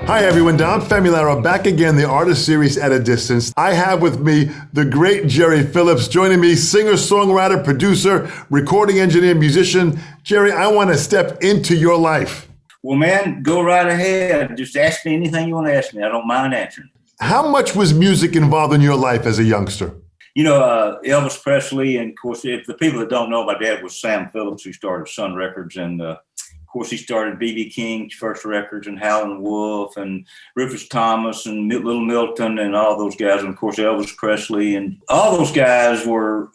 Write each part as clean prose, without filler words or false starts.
Hi everyone, Don Famularo back again, the Artist Series at a Distance. I have with me the great Jerry Phillips joining me, singer, songwriter, producer, recording engineer, musician. Jerry, I want to step into your life. Well, man, go right ahead. Just ask me anything you want to ask me. I don't mind answering. How much was music involved in your life as a youngster? You know, Elvis Presley, and of course, if the people that don't know, my dad was Sam Phillips, who started Sun Records, and of course, he started B.B. King's first records, and Howlin' Wolf, and Rufus Thomas, and Little Milton, and all those guys, and of course, Elvis Presley, and all those guys were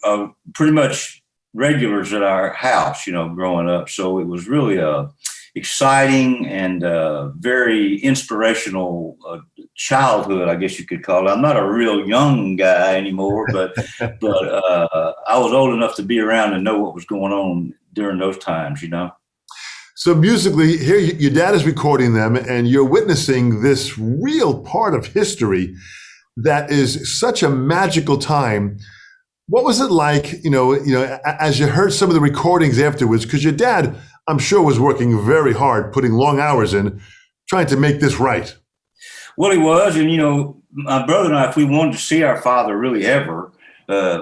pretty much regulars at our house, you know, growing up. So it was really exciting and very inspirational childhood, I guess you could call it. I'm not a real young guy anymore, but I was old enough to be around and know what was going on during those times, you know. So musically, here your dad is recording them, and you're witnessing this real part of history that is such a magical time. What was it like, you know, as you heard some of the recordings afterwards? Because your dad, I'm sure, was working very hard, putting long hours in, trying to make this right. Well, he was, and you know, my brother and I, if we wanted to see our father really ever,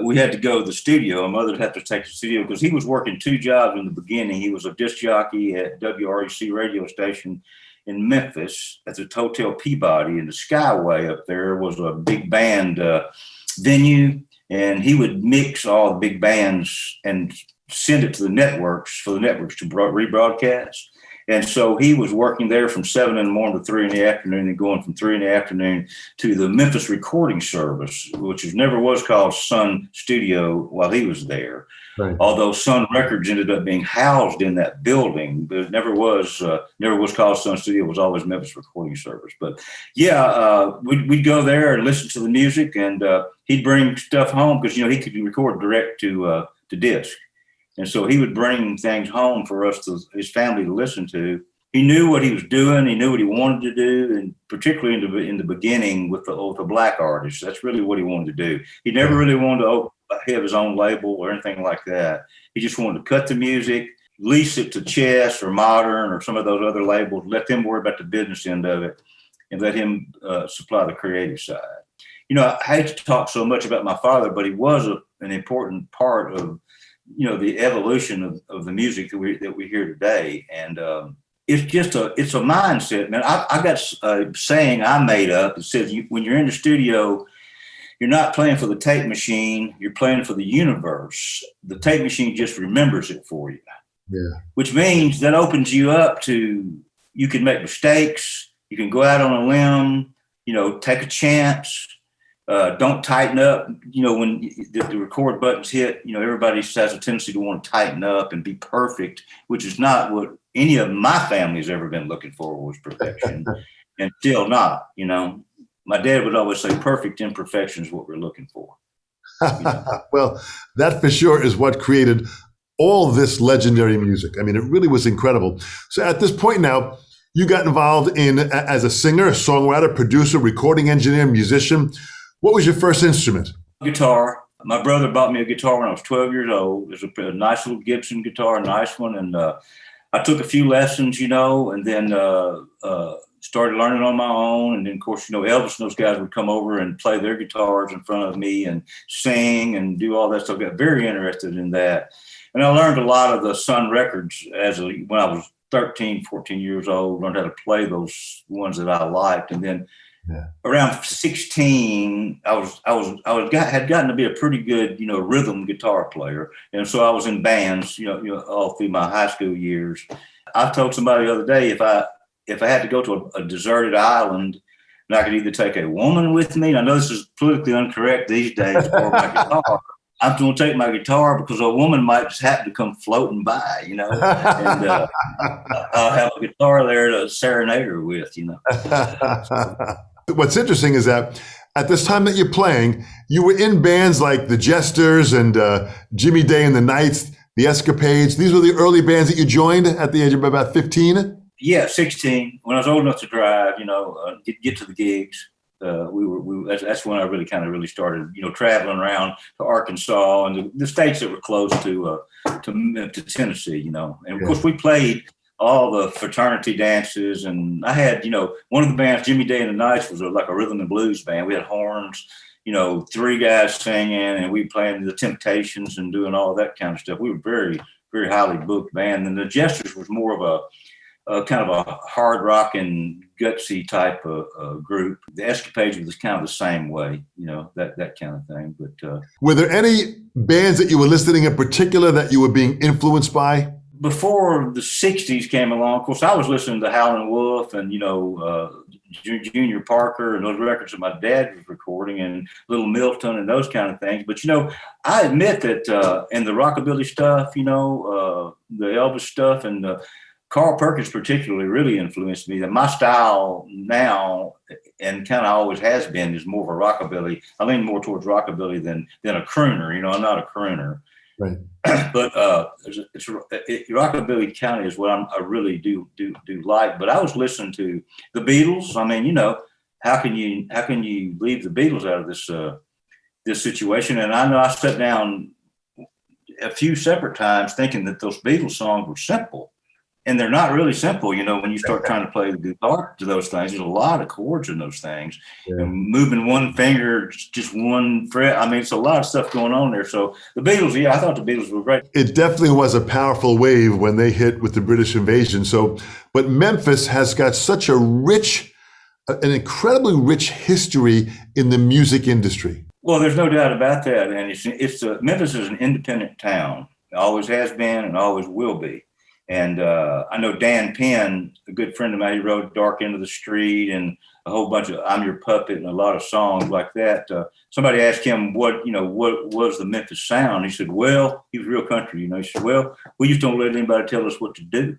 we had to go to the studio. My mother would have to take the studio because he was working two jobs in the beginning. He was a disc jockey at WREC radio station in Memphis at the Hotel Peabody, and the Skyway up there was a big band venue, and he would mix all the big bands and send it to the networks for the networks to rebroadcast. And so he was working there from 7 in the morning to 3 in the afternoon, and going from 3 in the afternoon to the Memphis recording service, which never was called Sun Studio while he was there. Right. Although Sun Records ended up being housed in that building, but it never was called Sun Studio. It was always Memphis Recording Service. But yeah, we'd go there and listen to the music, and he'd bring stuff home because, you know, he could record direct to disc. And so he would bring things home for us, his family, to listen to. He knew what he was doing. He knew what he wanted to do, and particularly in the beginning with the black artists. That's really what he wanted to do. He never really wanted to have his own label or anything like that. He just wanted to cut the music, lease it to Chess or Modern or some of those other labels, let them worry about the business end of it, and let him supply the creative side. You know, I hate to talk so much about my father, but he was an important part of, you know, the evolution of the music that we hear today. And it's a mindset, man. I got a saying I made up that says when you're in the studio, you're not playing for the tape machine, you're playing for the universe. The tape machine just remembers it for you. Yeah. Which means that opens you up to, you can make mistakes, you can go out on a limb, you know, take a chance. Don't tighten up. You know, when the record buttons hit, you know, everybody has a tendency to want to tighten up and be perfect, which is not what any of my family's ever been looking for, was perfection. And still not, you know. My dad would always say perfect imperfection is what we're looking for. You know? Well, that for sure is what created all this legendary music. I mean, it really was incredible. So at this point now, you got involved as a singer, a songwriter, producer, recording engineer, musician. What was your first instrument? Guitar. My brother bought me a guitar when I was 12 years old. It was a nice little Gibson guitar, a nice one. And I took a few lessons, you know, and then started learning on my own. And then, of course, you know, Elvis and those guys would come over and play their guitars in front of me and sing and do all that stuff. I got very interested in that. And I learned a lot of the Sun records when I was 13, 14 years old, learned how to play those ones that I liked. And then around 16, had gotten to be a pretty good, you know, rhythm guitar player, and so I was in bands, you know, all through my high school years. I told somebody the other day if I had to go to a deserted island, and I could either take a woman with me, and I know this is politically incorrect these days, or my guitar. I'm going to take my guitar because a woman might just happen to come floating by, you know, and I'll have a guitar there to serenade her with, you know. What's interesting is that at this time that you're playing, you were in bands like the Jesters and Jimmy Day and the Knights, the Escapades. These were the early bands that you joined at the age of about 15? Yeah, 16. When I was old enough to drive, you know, get to the gigs. That's when I really started, you know, traveling around to Arkansas and the states that were close to Tennessee, you know. And of course, we played all the fraternity dances. And I had, one of the bands, Jimmy Day and the Knights, was like a rhythm and blues band. We had horns, three guys singing, and we playing the Temptations and doing all that kind of stuff. We were very, very highly booked band. And the Jesters was more of a kind of a hard rock and gutsy type of group. The Escapades was kind of the same way, that kind of thing. But were there any bands that you were listening in particular that you were being influenced by? Before the 60s came along, of course, I was listening to Howlin' Wolf and, Junior Parker and those records that my dad was recording, and Little Milton and those kind of things. But, I admit that in the rockabilly stuff, the Elvis stuff and Carl Perkins particularly really influenced me. That my style now, and kind of always has been, is more of a rockabilly. I lean more towards rockabilly than a crooner. I'm not a crooner. Right. But rockabilly kind of is what I really do like. But I was listening to the Beatles. I mean, how can you leave the Beatles out of this situation? And I know I sat down a few separate times thinking that those Beatles songs were simple. And they're not really simple, when you start trying to play the guitar to those things. There's a lot of chords in those things. Yeah. And moving one finger, just one fret. I mean, it's a lot of stuff going on there. So the Beatles, I thought the Beatles were great. It definitely was a powerful wave when they hit with the British invasion. But Memphis has got such an incredibly rich history in the music industry. Well, there's no doubt about that. And Memphis is an independent town. It always has been and always will be. And I know Dan Penn, a good friend of mine, he wrote Dark End of the Street and a whole bunch of I'm Your Puppet and a lot of songs like that. Somebody asked him what was the Memphis sound. He said, well, he was real country, He said, well, we just don't let anybody tell us what to do,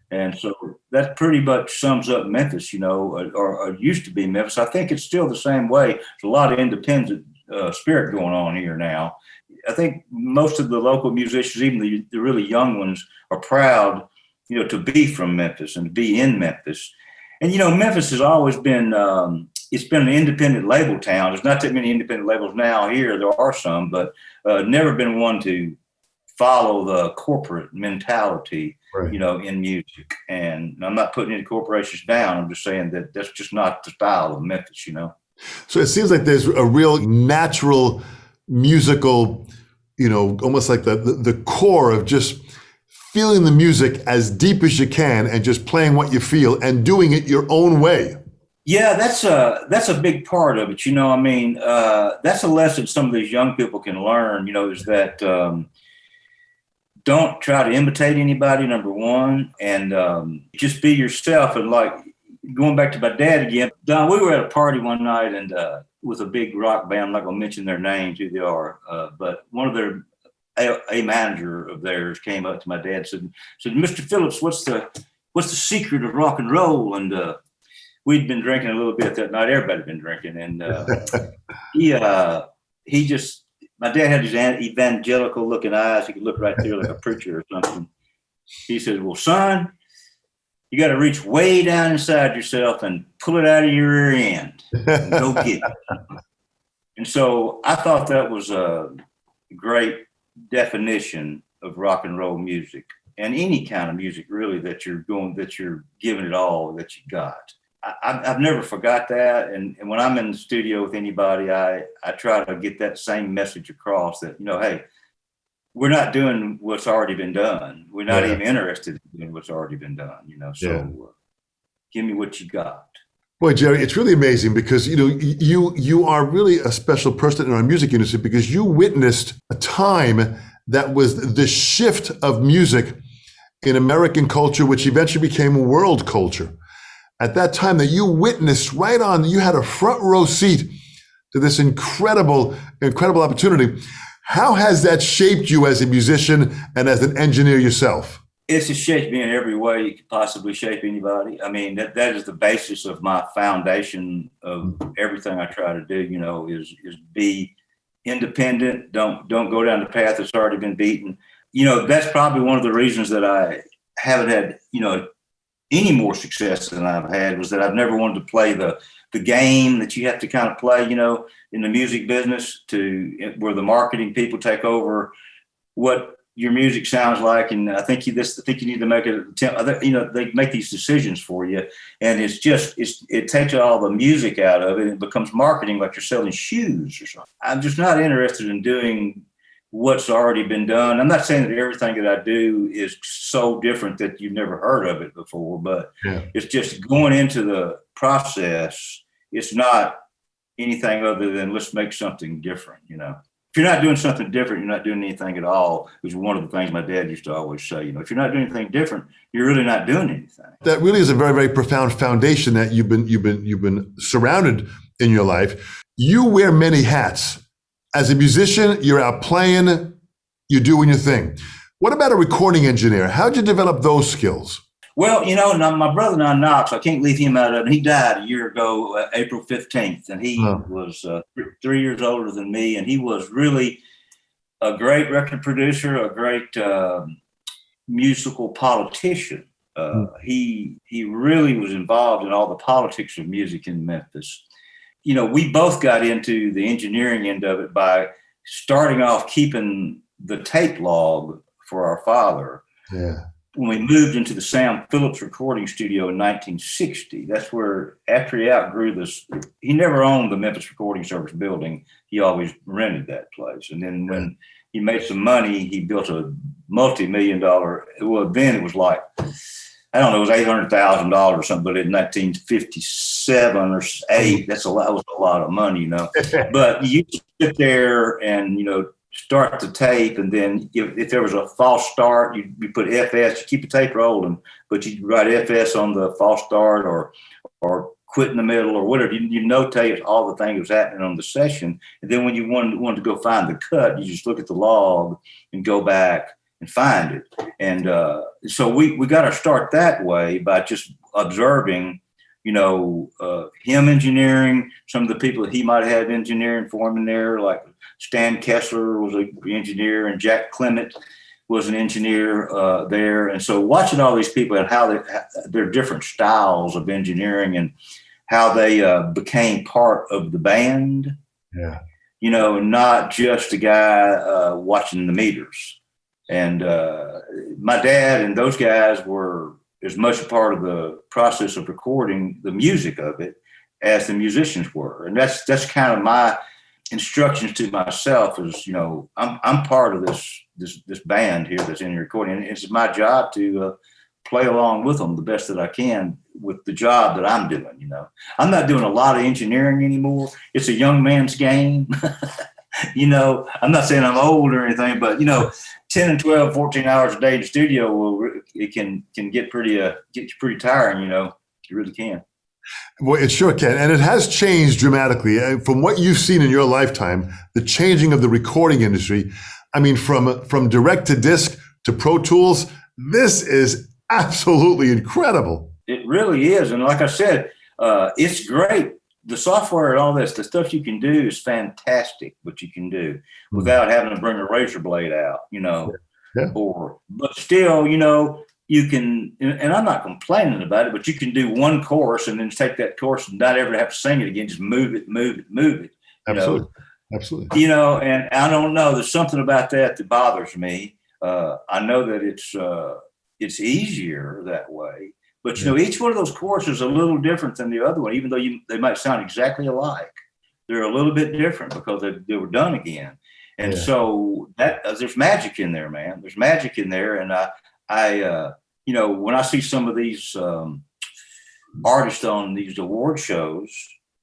And so that pretty much sums up Memphis, or used to be Memphis. I think it's still the same way. There's a lot of independent spirit going on here now. I think most of the local musicians, even the really young ones, are proud, to be from Memphis and to be in Memphis. And, Memphis has always been, it's been an independent label town. There's not that many independent labels now here. There are some, but never been one to follow the corporate mentality, right, in music. And I'm not putting any corporations down. I'm just saying that that's just not the style of Memphis, So it seems like there's a real natural musical, almost like the core of just feeling the music as deep as you can and just playing what you feel and doing it your own way. Yeah, that's a big part of it. That's a lesson some of these young people can learn, is that don't try to imitate anybody, number one, and just be yourself. And like going back to my dad again, Don, we were at a party one night and with a big rock band. I'm not going to mention their names, who they are, but one of their a manager of theirs came up to my dad and said, Mr. Phillips, what's the secret of rock and roll? And we'd been drinking a little bit that night. Everybody had been drinking, and he just, my dad had his evangelical looking eyes. He could look right there like a preacher or something. He said, well, son, you got to reach way down inside yourself and pull it out of your rear end and go get it. And so I thought that was a great definition of rock and roll music, and any kind of music really that you're giving it all that you got. I've never forgot that. And when I'm in the studio with anybody, I try to get that same message across that, hey, we're not doing what's already been done. We're not even interested in doing what's already been done, so give me what you got. Boy, Jerry, it's really amazing because, you are really a special person in our music industry because you witnessed a time that was the shift of music in American culture, which eventually became world culture. At that time that you witnessed right on, you had a front row seat to this incredible opportunity. How has that shaped you as a musician and as an engineer yourself? It's shaped me in every way you could possibly shape anybody. I mean, that is the basis of my foundation of everything I try to do, is be independent. Don't go down the path that's already been beaten. That's probably one of the reasons that I haven't had, any more success than I've had, was that I've never wanted to play the game that you have to kind of play, in the music business, where the marketing people take over what your music sounds like, and I think you need to make it. They make these decisions for you, and it takes all the music out of it. It becomes marketing, like you're selling shoes or something. I'm just not interested in doing what's already been done. I'm not saying that everything that I do is so different that you've never heard of it before, but it's just going into the process. It's not anything other than let's make something different, you know. If you're not doing something different, you're not doing anything at all, which is one of the things my dad used to always say. You know, if you're not doing anything different, you're really not doing anything. That really is a very, very profound foundation that you've been surrounded in your life. You wear many hats. As a musician, you're out playing, you're doing your thing. What about a recording engineer? How'd you develop those skills? Well, you know, my brother now, Knox, I can't leave him out of it. He died a year ago, April 15th, and he was 3 years older than me, and he was really a great record producer, a great musical politician. He really was involved in all the politics of music in Memphis. You know, we both got into the engineering end of it by starting off keeping the tape log for our father. Yeah. When we moved into the Sam Phillips recording studio in 1960, that's where, after he outgrew this, he never owned the Memphis Recording Service building. He always rented that place. And then when he made some money, he built a multi-million-dollar, well, then it was like, I don't know, it was $800,000 or something, but in 1957 or 8, that was a lot of money, you know. But you sit there and, you know, start the tape, and then if there was a false start, you put FS, you keep the tape rolling, but you write FS on the false start or quit in the middle or whatever. You notate all the things that was happening on the session. And then when you wanted to go find the cut, you just look at the log and go back and find it. And so we got our start that way by just observing, you know, him engineering, some of the people that he might have had engineering for him in there, like Stan Kessler was an engineer, and Jack Clement was an engineer there. And so watching all these people and how their different styles of engineering and how they became part of the band. Yeah. You know, not just a guy watching the meters. And my dad and those guys were as much a part of the process of recording the music of it as the musicians were. And that's kind of my instructions to myself is, you know, I'm part of this band here that's in the recording. And it's my job to play along with them the best that I can with the job that I'm doing. You know, I'm not doing a lot of engineering anymore. It's a young man's game. You know, I'm not saying I'm old or anything, but, you know, 10 and 12, 14 hours a day in the studio, it can get pretty tiring, you know, it really can. Well, it sure can. And it has changed dramatically. From what you've seen in your lifetime, the changing of the recording industry, I mean, from direct to disc to Pro Tools, this is absolutely incredible. It really is. And like I said, it's great. The software and all this, the stuff you can do is fantastic, what you can do without having to bring a razor blade out, you know, but still, you know, you can, and I'm not complaining about it, but you can do one chorus and then take that chorus and not ever have to sing it again. Just move it. Absolutely. Absolutely. You know, and I don't know, there's something about that bothers me. I know that it's easier that way. But, you know, each one of those choruses is a little different than the other one, even though they might sound exactly alike. They're a little bit different because they were done again. And so there's magic in there, man. There's magic in there. And I you know, when I see some of these artists on these award shows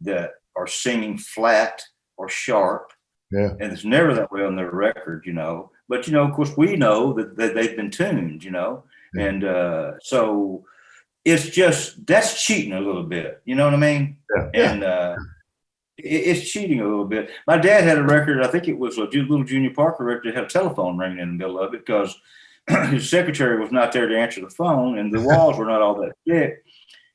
that are singing flat or sharp, and it's never that way on their record, you know. But, you know, of course, we know that they've been tuned, you know. And so it's just, that's cheating a little bit. You know what I mean? And it's cheating a little bit. My dad had a record, I think it was a little Junior Parker record, that had a telephone ringing in the middle of it because his secretary was not there to answer the phone and the walls were not all that thick.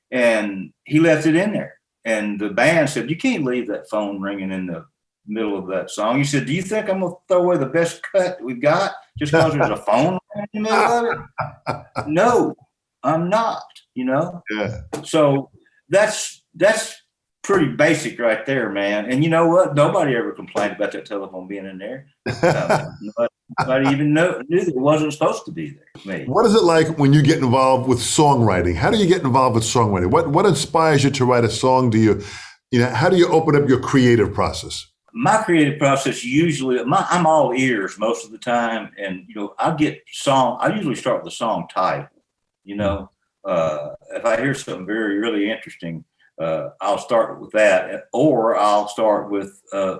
And he left it in there. And the band said, "You can't leave that phone ringing in the middle of that song." He said, "Do you think I'm going to throw away the best cut we've got just because there's a phone ringing in the middle of it?" No, I'm not, you know? So that's pretty basic right there, man. And you know what? Nobody ever complained about that telephone being in there. Nobody even knew that it wasn't supposed to be there. What is it like when you get involved with songwriting? How do you get involved with songwriting? What inspires you to write a song? How do you open up your creative process? My creative process usually, I'm all ears most of the time, and I usually start with the song title. If I hear something very, really interesting, I'll start with that, or I'll start with a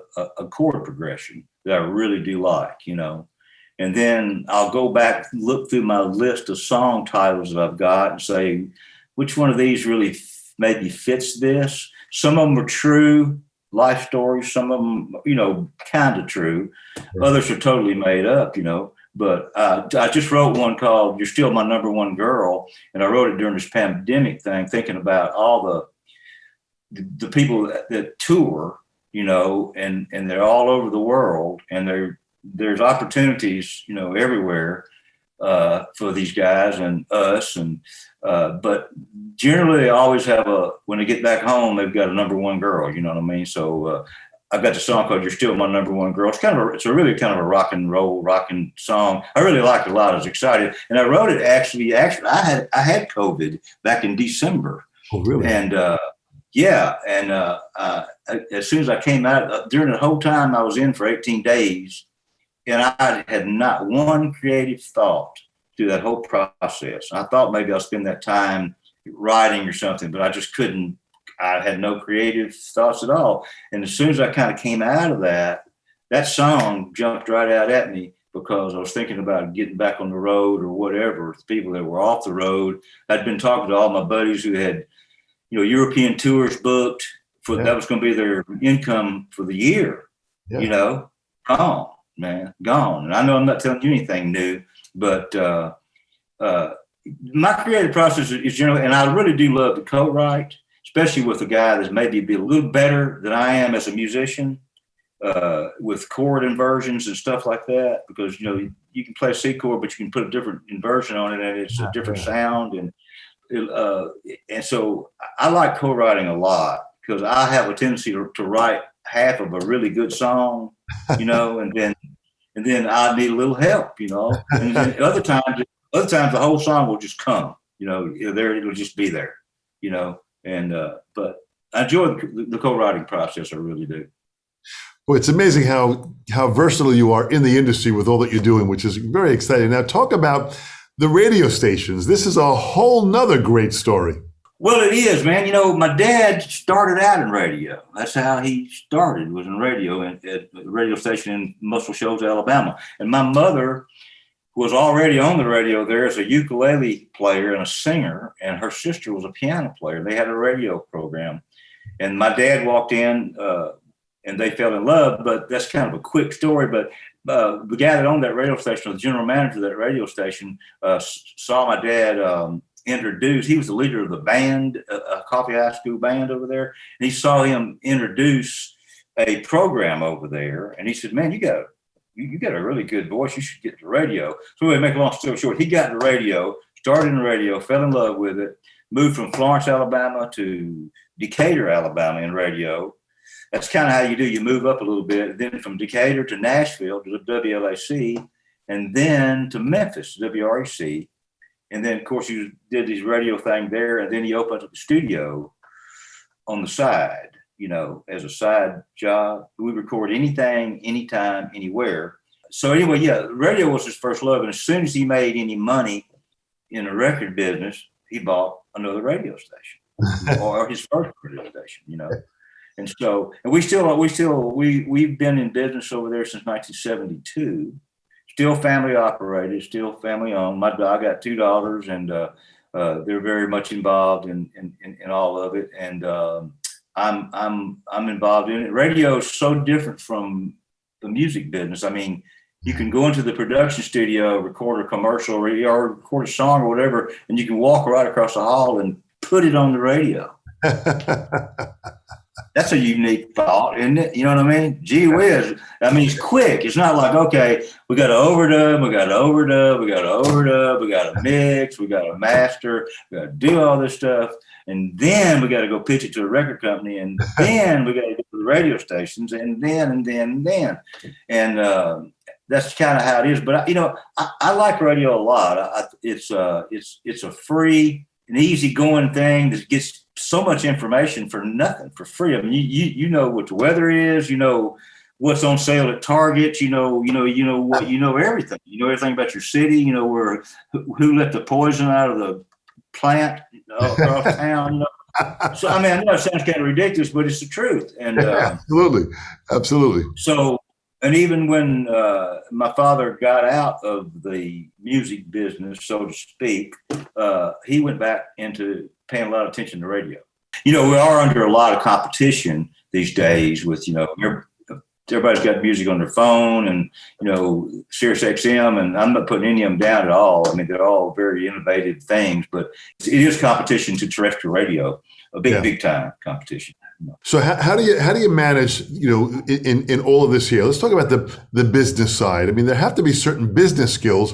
chord progression that I really do like, and then I'll go back, look through my list of song titles that I've got and say, which one of these really maybe fits this? Some of them are true life stories, some of them, kind of true. Others are totally made up, But I just wrote one called "You're Still My Number One Girl," and I wrote it during this pandemic thing, thinking about all the people that tour, and they're all over the world, and there's opportunities, everywhere for these guys and us, but generally they always have when they get back home, they've got a number one girl, you know what I mean? So I've got the song called "You're Still My Number One Girl." It's a really kind of a rock and roll rocking song. I really liked it a lot. I was excited, and I wrote it actually I had COVID back in December. Oh, really? And as soon as I came out, during the whole time I was in for 18 days, and I had not one creative thought through that whole process. I thought maybe I'll spend that time writing or something, but I just couldn't. I had no creative thoughts at all. And as soon as I kind of came out of that song jumped right out at me, because I was thinking about getting back on the road or whatever. The people that were off the road, I'd been talking to all my buddies who had, European tours booked that was going to be their income for the year, gone, man, gone. And I know I'm not telling you anything new, but my creative process is generally, and I really do love to co-write, especially with a guy that's maybe a little better than I am as a musician, with chord inversions and stuff like that, because, you can play a C chord, but you can put a different inversion on it and it's a different sound. And so I like co-writing a lot, because I have a tendency to write half of a really good song, and then I need a little help, and then other times the whole song will just come, it'll just be there, but I enjoy the co-writing process. I really do. Well, it's amazing how versatile you are in the industry with all that you're doing, which is very exciting. Now, talk about the radio stations. This is a whole nother great story. Well, it is, man. My dad started out in radio. That's how he started, was in radio at a radio station in Muscle Shoals, Alabama. And my mother was already on the radio there as a ukulele player and a singer, and her sister was a piano player. They had a radio program. And my dad walked in, and they fell in love, but that's kind of a quick story. But the guy that owned that radio station, the general manager of that radio station, saw my dad introduce. He was the leader of the band, a Coffee High School band over there. And he saw him introduce a program over there. And he said, "Man, you got a really good voice. You should get to radio." So to make a long story short, he got into radio, started in radio, fell in love with it, moved from Florence, Alabama to Decatur, Alabama in radio. That's kind of how you do. You move up a little bit. Then from Decatur to Nashville to WLAC, and then to Memphis, WREC. And then, of course, you did his radio thing there. And then he opened up a studio on the side, as a side job. We record anything, anytime, anywhere. So anyway, radio was his first love. And as soon as he made any money in the record business, he bought another radio station or his first radio station, And so, and we've been in business over there since 1972. Still family operated, still family owned. I got two daughters, and they're very much involved in all of it. And I'm involved in it. Radio is so different from the music business. I mean, you can go into the production studio, record a commercial, or record a song or whatever, and you can walk right across the hall and put it on the radio. That's a unique thought, isn't it? You know what I mean? Gee whiz. I mean, it's quick. It's not like, okay, we got to overdub, we got to overdub, we got to overdub, we got to mix, we got to master, we got to do all this stuff. And then we got to go pitch it to a record company. And then we got to go to the radio stations. And then. And that's kind of how it is. But, I like radio a lot. It's a free and easy going thing that gets so much information for nothing, for free. I mean, you know what the weather is, what's on sale at Target, you know everything. You know everything about your city, who let the poison out of the plant across town. So I mean, I know it sounds kind of ridiculous, but it's the truth. And absolutely. So, and even when my father got out of the music business, so to speak, he went back into paying a lot of attention to radio. We are under a lot of competition these days with, everybody's got music on their phone and, Sirius XM, and I'm not putting any of them down at all. I mean, they're all very innovative things, but it is competition to terrestrial radio, a big time competition. So how do you manage, in all of this here? Let's talk about the business side. I mean, there have to be certain business skills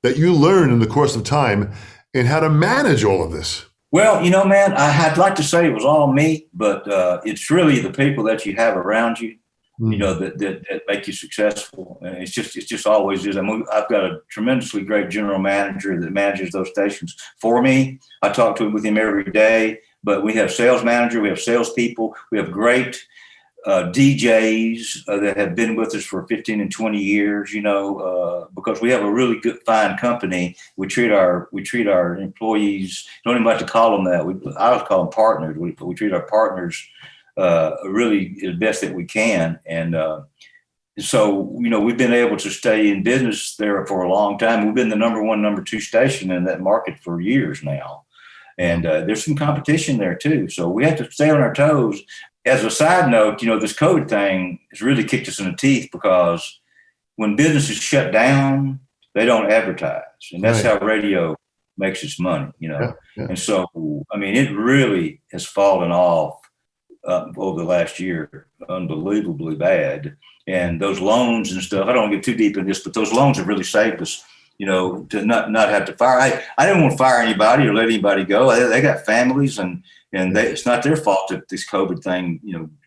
that you learn in the course of time in how to manage all of this. Well, man, I'd like to say it was all me, but it's really the people that you have around you, that make you successful. And it's just always is. I mean, I've got a tremendously great general manager that manages those stations for me. I talk with him every day. But we have sales manager, we have salespeople, we have great DJs that have been with us for 15 and 20 years, because we have a really good, fine company. We treat our employees, don't even like to call them that. I would call them partners. We treat our partners really the best that we can. And so, we've been able to stay in business there for a long time. We've been the number one, number two station in that market for years now. And there's some competition there too. So we have to stay on our toes. As a side note, this COVID thing has really kicked us in the teeth because when businesses shut down, they don't advertise. And that's how radio makes its money, Yeah. And so, I mean, it really has fallen off over the last year, unbelievably bad. And those loans and stuff, I don't want to get too deep in this, but those loans have really saved us. To not have to fire. I didn't want to fire anybody or let anybody go. They got families and it's not their fault that this COVID thing,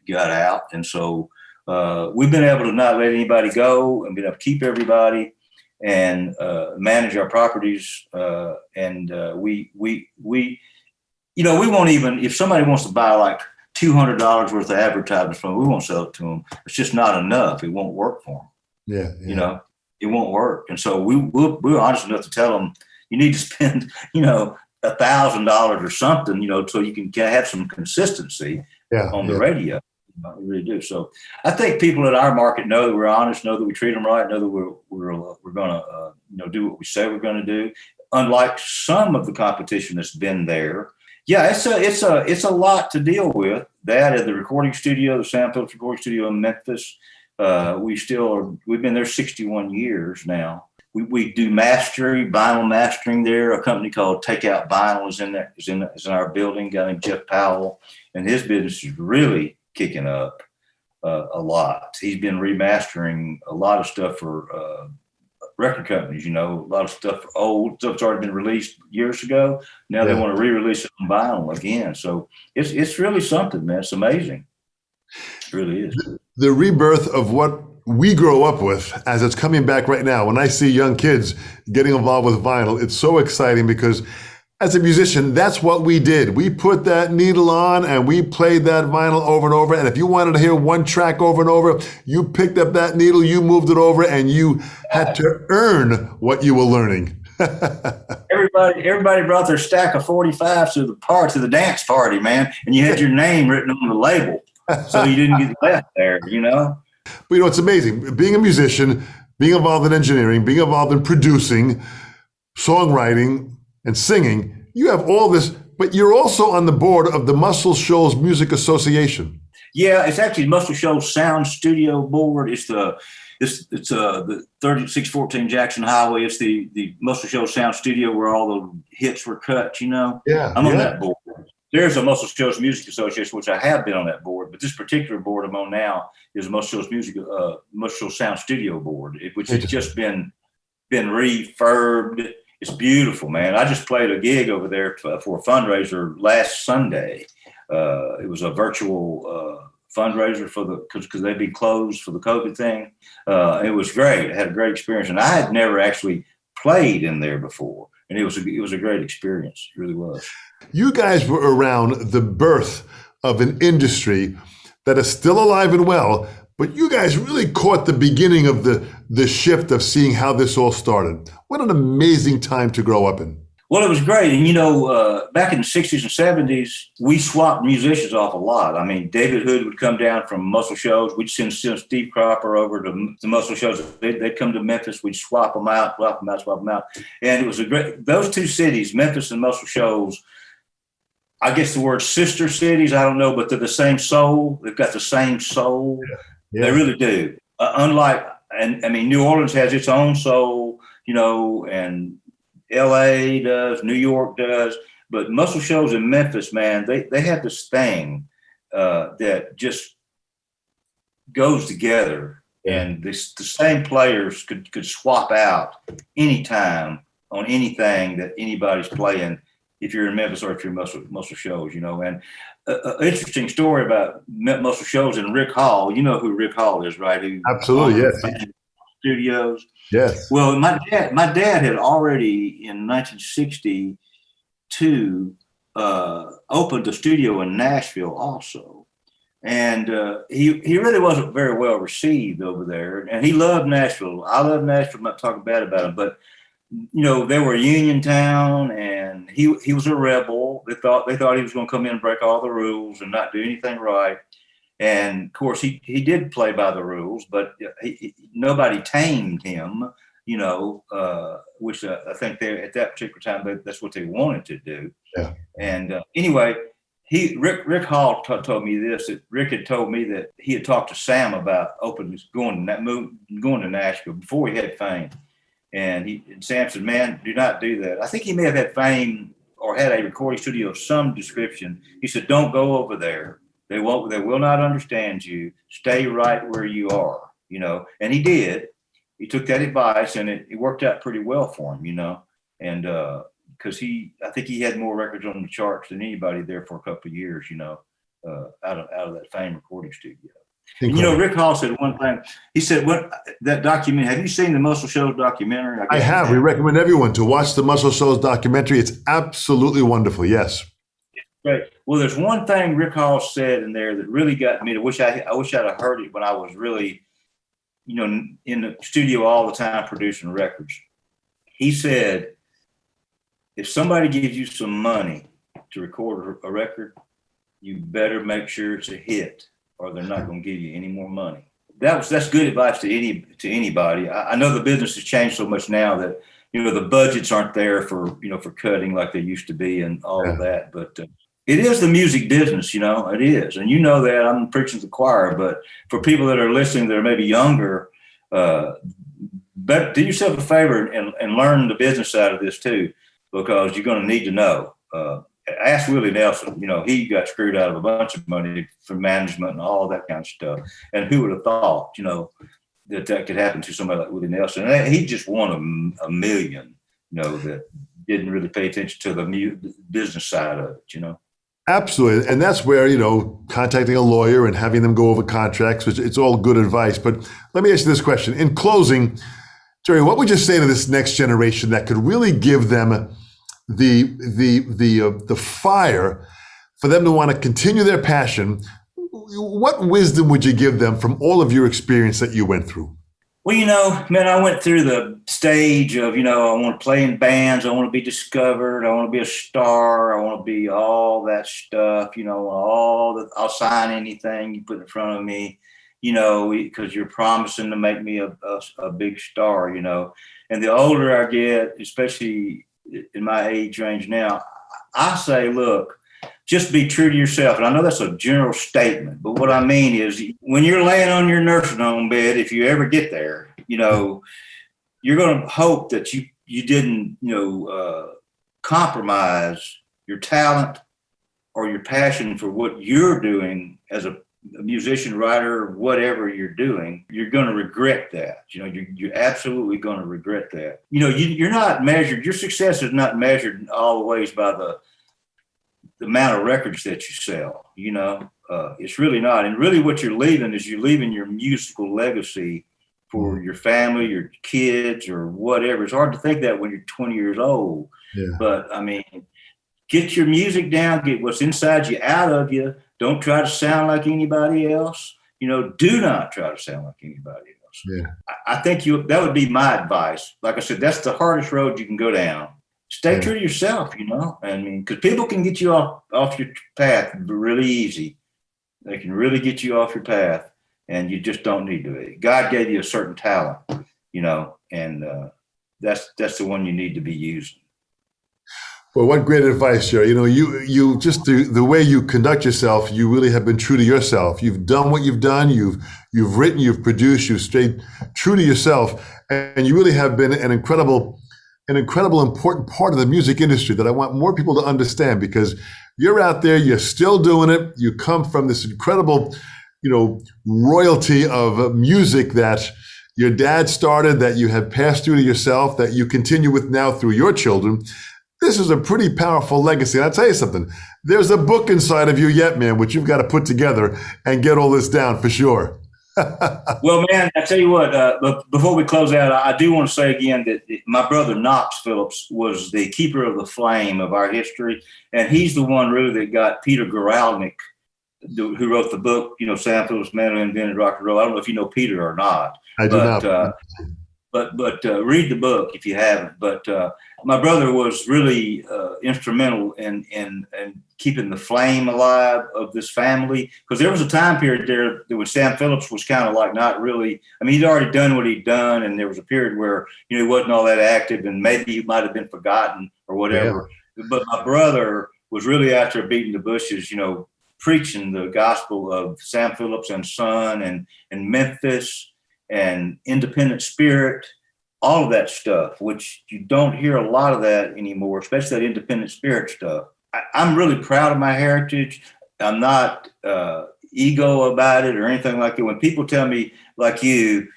got out. And so we've been able to not let anybody go and been able to keep everybody and manage our properties. We won't even, if somebody wants to buy like $200 worth of advertising from them, we won't sell it to them. It's just not enough. It won't work for them. Yeah. It won't work. And so we're honest enough to tell them, you need to spend, $1,000 or something, so you can have some consistency on the radio. We really do. So I think people in our market know that we're honest, know that we treat them right, know that we're going to, do what we say we're going to do. Unlike some of the competition that's been there. Yeah, it's a lot to deal with. That at the recording studio, the Sam Phillips recording studio in Memphis. We've been there 61 years now. We do mastering, vinyl mastering there. A company called Takeout Vinyl is in our building. A guy named Jeff Powell, and his business is really kicking up a lot. He's been remastering a lot of stuff for record companies. A lot of stuff for old stuff's already been released years ago. Now they want to re-release it on vinyl again. So it's really something, man. It's amazing. It really is. The rebirth of what we grow up with as it's coming back right now. When I see young kids getting involved with vinyl, it's so exciting because as a musician, that's what we did. We put that needle on and we played that vinyl over and over. And if you wanted to hear one track over and over, you picked up that needle, you moved it over, and you had to earn what you were learning. Everybody brought their stack of 45s to the dance party, man. And you had your name written on the label. So you didn't get left there, But it's amazing. Being a musician, being involved in engineering, being involved in producing, songwriting, and singing, you have all this, but you're also on the board of the Muscle Shoals Music Association. Yeah, it's actually Muscle Shoals Sound Studio Board. It's the 3614 Jackson Highway. It's the Muscle Shoals Sound Studio where all the hits were cut, Yeah. I'm on that board. There's a Muscle Shoals Music Association, which I have been on that board. board, but this particular board I'm on now is a Muscle Shoals Sound Studio board, which has just been refurbed. It's beautiful, man. I just played a gig over there for a fundraiser last Sunday. It was a virtual fundraiser because they'd been closed for the COVID thing. It was great. I had a great experience, and I had never actually played in there before, and it was a great experience. It really was. You guys were around the birth of an industry that is still alive and well, but you guys really caught the beginning of the shift of seeing how this all started. What an amazing time to grow up in. Well, it was great. And, back in the 60s and 70s, we swapped musicians off a lot. I mean, David Hood would come down from Muscle Shoals. We'd send Steve Cropper over to the Muscle Shoals. They'd come to Memphis. We'd swap them out. And it was those two cities, Memphis and Muscle Shoals, I guess the word sister cities, I don't know, but they're the same soul. They've got the same soul. Yeah. They really do. New Orleans has its own soul, and LA does, New York does, but Muscle Shoals in Memphis, man, they have this thing that just goes together, and the same players could swap out anytime on anything that anybody's playing, if you're in Memphis or if you're Muscle Shoals, And an interesting story about Muscle Shoals and Rick Hall. You know who Rick Hall is, right? Absolutely, yes. Studios. Yes. Well, my dad had already in 1962 opened a studio in Nashville also. And he really wasn't very well received over there. And he loved Nashville. I love Nashville. I'm not talking bad about him, but they were a union town, and he was a rebel. They thought he was going to come in and break all the rules and not do anything right. And of course, he did play by the rules, but nobody tamed him, which I think at that particular time, that's what they wanted to do. Yeah. And anyway, Rick Hall told me this, that Rick had told me that he had talked to Sam about going to Nashville before he had fame. And Sam said, "Man, do not do that." I think he may have had fame or had a recording studio of some description. He said, "Don't go over there. They will not understand you. Stay right where you are," And he did. He took that advice, and it worked out pretty well for him, And because I think he had more records on the charts than anybody there for a couple of years, out of that Fame recording studio. And, Rick Hall said one thing. He said, that documentary, have you seen the Muscle Shoals documentary? I have. We recommend everyone to watch the Muscle Shoals documentary. It's absolutely wonderful. Yes. Great. Well, there's one thing Rick Hall said in there that really got me. I wish I'd have heard it when I was really, in the studio all the time producing records. He said, if somebody gives you some money to record a record, you better make sure it's a hit, or they're not going to give you any more money. That's good advice to anybody. I know the business has changed so much now that the budgets aren't there for cutting like they used to be and all of that. But it is the music business, it is, and that. I'm preaching to the choir, but for people that are listening that are maybe younger, but do yourself a favor and learn the business side of this too, because you're going to need to know. Ask Willie Nelson. He got screwed out of a bunch of money from management and all that kind of stuff. And who would have thought, that could happen to somebody like Willie Nelson? And he just won a million, that didn't really pay attention to the business side of it, Absolutely. And that's where, contacting a lawyer and having them go over contracts, which it's all good advice. But let me ask you this question. In closing, Jerry, what would you say to this next generation that could really give them the fire for them to want to continue their passion? What wisdom would you give them from all of your experience that you went through? Well, man, I went through the stage of, I want to play in bands. I want to be discovered. I want to be a star. I want to be all that stuff, I'll sign anything you put in front of me, because you're promising to make me a big star, And the older I get, especially in my age range now, I say, look, just be true to yourself. And I know that's a general statement, but what I mean is when you're laying on your nursing home bed, if you ever get there, you're going to hope that you didn't, compromise your talent or your passion for what you're doing as a a musician, writer, whatever you're doing, you're going to regret that. You know, you're absolutely going to regret that. You know, you're not measured. Your success is not measured in all the ways by the amount of records that you sell. You know, it's really not. And really, what you're leaving is you're leaving your musical legacy for your family, your kids, or whatever. It's hard to think that when you're 20 years old. Yeah. But I mean, get your music down, get what's inside you out of you. Don't try to sound like anybody else. You know, do not try to sound like anybody else. Yeah. I think that would be my advice. Like I said, that's the hardest road you can go down. Stay true to yourself, you know. I mean, because people can get you off your path really easy. They can really get you off your path. And you just don't need to be. God gave you a certain talent, you know, and that's the one you need to be using. Well, what great advice, Jerry. You know, you just the way you conduct yourself, you really have been true to yourself. You've done what you've done. You've written, you've produced, you've stayed true to yourself, and you really have been an incredible important part of the music industry that I want more people to understand, because you're out there, you're still doing it. You come from this incredible, you know, royalty of music that your dad started, that you have passed through to yourself, that you continue with now through your children. This is a pretty powerful legacy. And I'll tell you something, there's a book inside of you yet, man, which you've got to put together and get all this down for sure. Well, man, I tell you what, before we close out, I do want to say again that my brother Knox Phillips was the keeper of the flame of our history. And he's the one really that got Peter Guralnick, who wrote the book, you know, Sam Phillips, Man Who Invented Rock and Roll. I don't know if you know Peter or not. I do not. But read the book if you haven't. But my brother was really instrumental in keeping the flame alive of this family, because there was a time period there when Sam Phillips was kind of like not really. I mean, he'd already done what he'd done, and there was a period where, you know, he wasn't all that active, and maybe he might have been forgotten or whatever. Yeah. But my brother was really after beating the bushes, you know, preaching the gospel of Sam Phillips and Son and Memphis and independent spirit, all of that stuff, which you don't hear a lot of that anymore, especially that independent spirit stuff. I'm really proud of my heritage. I'm not ego about it or anything like that. When people tell me, like you,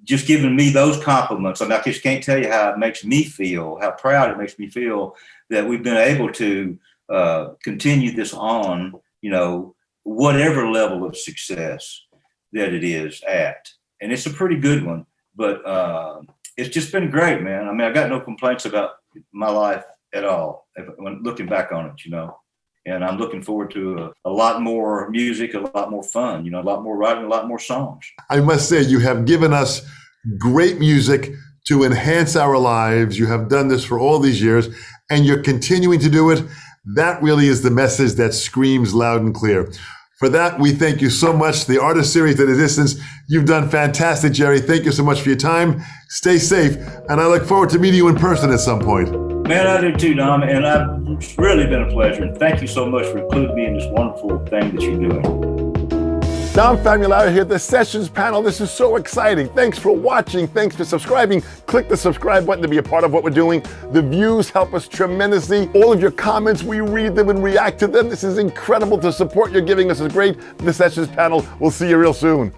just giving me those compliments, I mean, I just can't tell you how it makes me feel, how proud it makes me feel that we've been able to continue this on, you know, whatever level of success that it is at. And it's a pretty good one, but it's just been great, man. I mean, I got no complaints about my life at all when looking back on it, you know. And I'm looking forward to a lot more music, a lot more fun, you know, a lot more writing, a lot more songs. I must say, you have given us great music to enhance our lives. You have done this for all these years, and you're continuing to do it. That really is the message that screams loud and clear. For that, we thank you so much. The Artist Series at a Distance, you've done fantastic, Jerry. Thank you so much for your time. Stay safe, and I look forward to meeting you in person at some point. Man, I do too, Dom, and it's really been a pleasure. And thank you so much for including me in this wonderful thing that you're doing. Dom Famularo here, the Sessions panel. This is so exciting. Thanks for watching. Thanks for subscribing. Click the subscribe button to be a part of what we're doing. The views help us tremendously. All of your comments, we read them and react to them. This is incredible. The support you're giving us is great. The Sessions panel. We'll see you real soon.